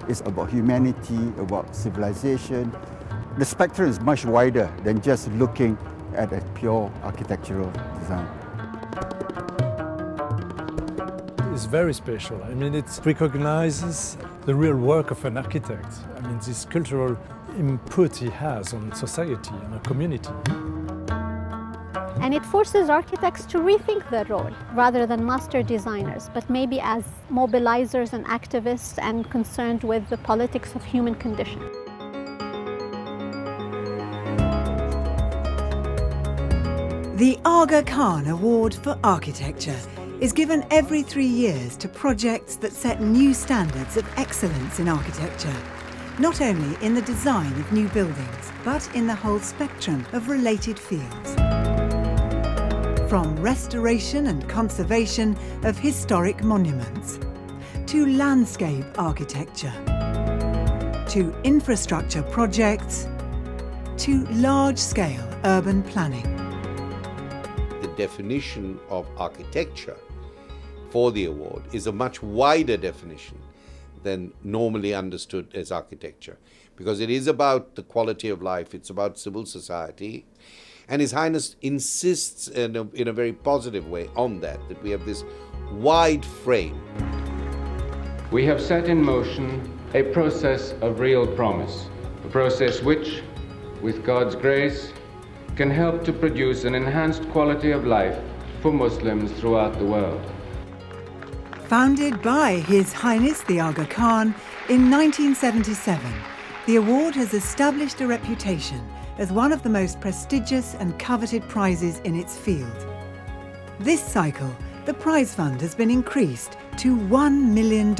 It's about humanity, about civilization. The spectrum is much wider than just looking at a pure architectural design. It's very special. I mean, it recognizes the real work of an architect. I mean, this cultural input he has on society and a community. And it forces architects to rethink their role, rather than master designers, but maybe as mobilizers and activists and concerned with the politics of human condition. The Aga Khan Award for Architecture is given every 3 years to projects that set new standards of excellence in architecture, not only in the design of new buildings, but in the whole spectrum of related fields. From restoration and conservation of historic monuments, to landscape architecture, to infrastructure projects, to large-scale urban planning. The definition of architecture for the award is a much wider definition than normally understood as architecture, because it is about the quality of life, it's about civil society, and His Highness insists in a very positive way on that we have this wide frame. We have set in motion a process of real promise, a process which, with God's grace, can help to produce an enhanced quality of life for Muslims throughout the world. Founded by His Highness the Aga Khan in 1977, the award has established a reputation as one of the most prestigious and coveted prizes in its field. This cycle, the prize fund has been increased to $1 million.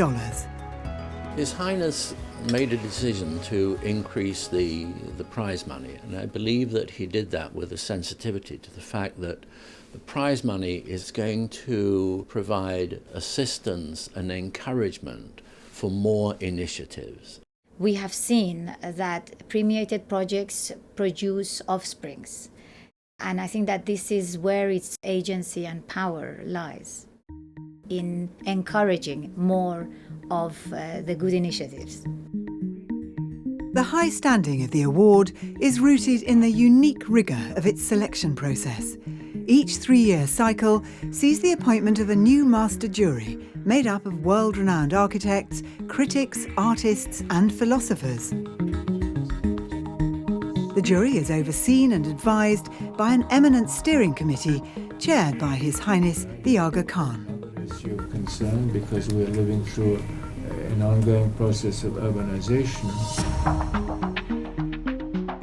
His Highness made a decision to increase the prize money, and I believe that he did that with a sensitivity to the fact that the prize money is going to provide assistance and encouragement for more initiatives. We have seen that premiated projects produce offsprings, and I think that this is where its agency and power lies, in encouraging more of the good initiatives. The high standing of the award is rooted in the unique rigour of its selection process. Each 3-year cycle sees the appointment of a new master jury made up of world-renowned architects, critics, artists and philosophers. The jury is overseen and advised by an eminent steering committee chaired by His Highness the Aga Khan. Issue of concern because we're living through an ongoing process of urbanization.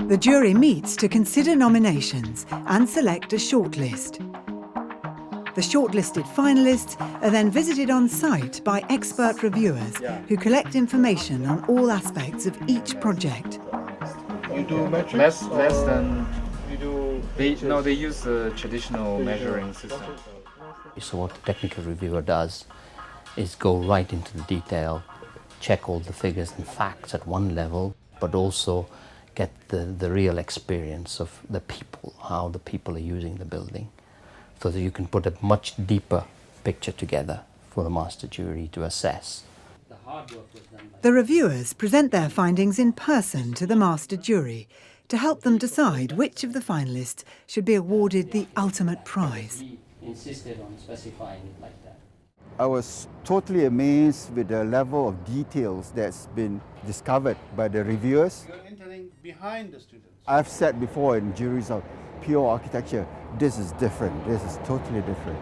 The jury meets to consider nominations and select a shortlist. The shortlisted finalists are then visited on site by expert reviewers who collect information on all aspects of each project. You do metrics? Less than you do. They use the traditional measuring system. So what the technical reviewer does is go right into the detail, check all the figures and facts at one level, but also get the real experience of the people, how the people are using the building, so that you can put a much deeper picture together for the master jury to assess. The reviewers present their findings in person to the master jury to help them decide which of the finalists should be awarded the ultimate prize. Insisted on specifying it like that. I was totally amazed with the level of details that's been discovered by the reviewers. You're entering behind the students. I've said before in juries of pure architecture, this is different, this is totally different.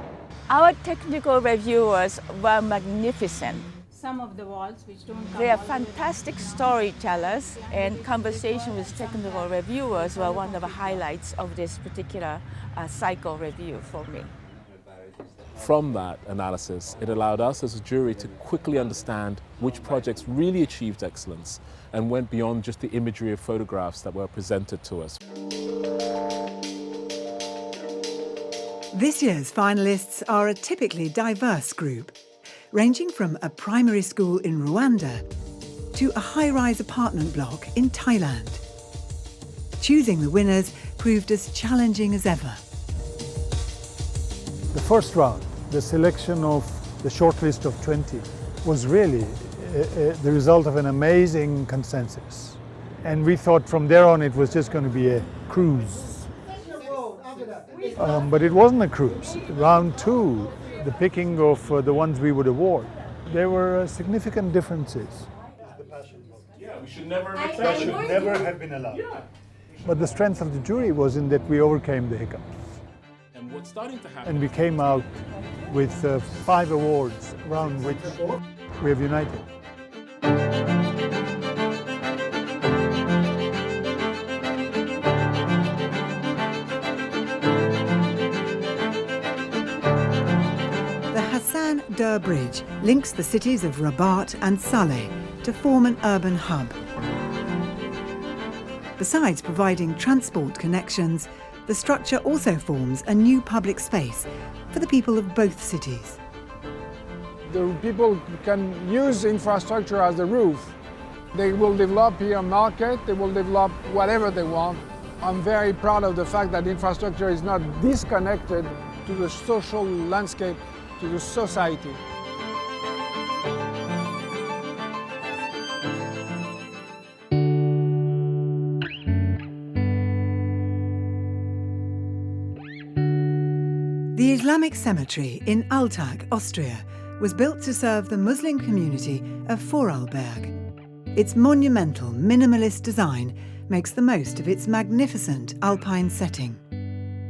Our technical reviewers were magnificent. Some of the walls which don't come. They are fantastic storytellers, and conversation with technical reviewers were one of the highlights of this particular cycle review for me. From that analysis, it allowed us as a jury to quickly understand which projects really achieved excellence and went beyond just the imagery of photographs that were presented to us. This year's finalists are a typically diverse group, ranging from a primary school in Rwanda to a high-rise apartment block in Thailand. Choosing the winners proved as challenging as ever. The first round, the selection of the shortlist of 20, was really the result of an amazing consensus. And we thought from there on it was just going to be a cruise. But it wasn't a cruise. Round two, the picking of the ones we would award, there were significant differences. Yeah, we should never have That should never have been allowed. Yeah. But the strength of the jury was in that we overcame the hiccups. And what's starting to happen? And we came out with 5 awards around which we have united. The Hassan Dur Bridge links the cities of Rabat and Saleh to form an urban hub. Besides providing transport connections, the structure also forms a new public space for the people of both cities. The people can use infrastructure as the roof. They will develop here a market, they will develop whatever they want. I'm very proud of the fact that infrastructure is not disconnected to the social landscape, to the society. The Islamic cemetery in Altag, Austria, was built to serve the Muslim community of Vorarlberg. Its monumental, minimalist design makes the most of its magnificent alpine setting.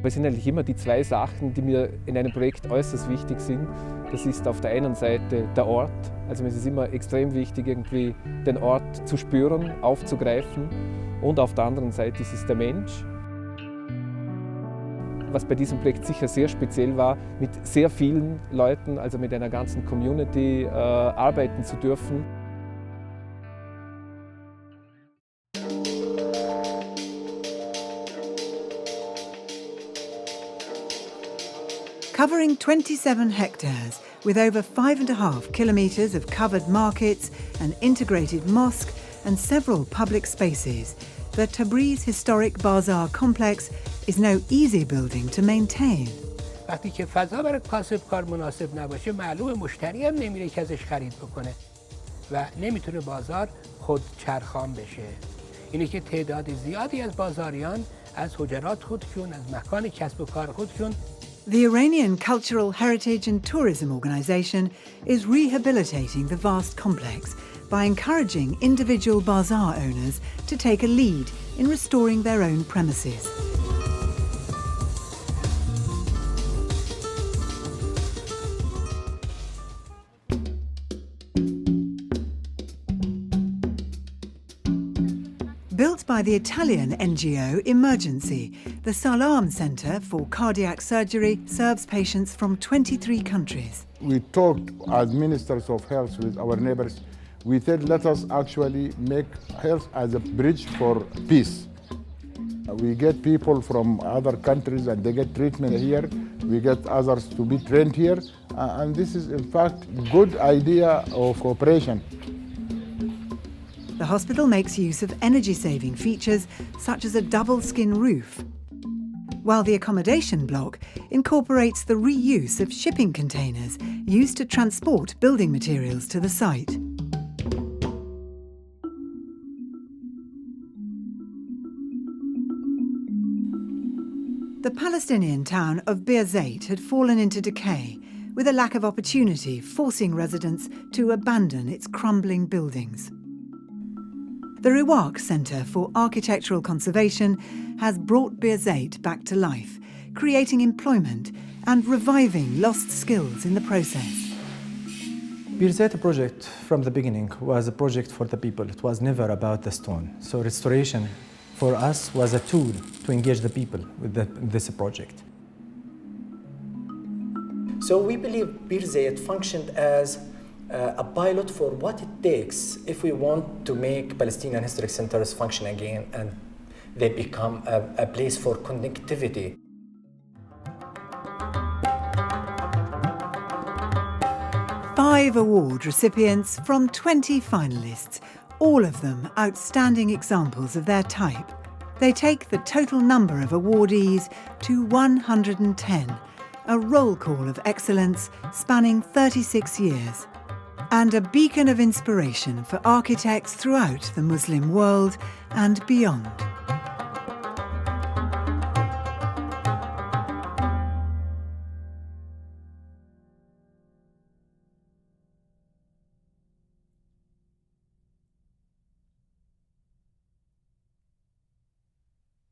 Es sind eigentlich immer die zwei Sachen, die mir in einem Projekt äußerst wichtig sind. Das ist auf der einen Seite der Ort. Also mir ist es immer extrem wichtig, irgendwie den Ort zu spüren, aufzugreifen. Und auf der anderen Seite ist es der Mensch. Was bei diesem Projekt sicher sehr speziell war, mit sehr vielen Leuten, also mit einer ganzen Community arbeiten zu dürfen. Covering 27 hectares, with over 5.5 kilometres of covered markets, an integrated mosque and several public spaces, the Tabriz Historic Bazaar Complex is no easy building to maintain. وقتی که فضا برای کاسبکار مناسب نباشه معلومه مشتری هم نمیره که ازش خرید بکنه و نمیتونه بازار خود چرخان بشه. اینه که تعداد زیادی از بازاریان از حجرات خودشون از مکان کسب و کار خودشون. The Iranian Cultural Heritage and Tourism Organization is rehabilitating the vast complex by encouraging individual bazaar owners to take a lead in restoring their own premises. Built by the Italian NGO Emergency, the Salam Centre for Cardiac Surgery serves patients from 23 countries. We talked as ministers of health with our neighbors. We said, let us actually make health as a bridge for peace. We get people from other countries and they get treatment here. We get others to be trained here. And this is, in fact, a good idea of cooperation. The hospital makes use of energy-saving features such as a double-skin roof, while the accommodation block incorporates the reuse of shipping containers used to transport building materials to the site. The Palestinian town of Birzeit had fallen into decay, with a lack of opportunity forcing residents to abandon its crumbling buildings. The Rewaq Centre for Architectural Conservation has brought Birzeit back to life, creating employment and reviving lost skills in the process. Birzeit project from the beginning was a project for the people. It was never about the stone. So restoration for us was a tool to engage the people with this project. So we believe Birzeit functioned as a pilot for what it takes if we want to make Palestinian historic centers function again and they become a place for connectivity. Five award recipients from 20 finalists, all of them outstanding examples of their type. They take the total number of awardees to 110, a roll call of excellence spanning 36 years, and a beacon of inspiration for architects throughout the Muslim world and beyond.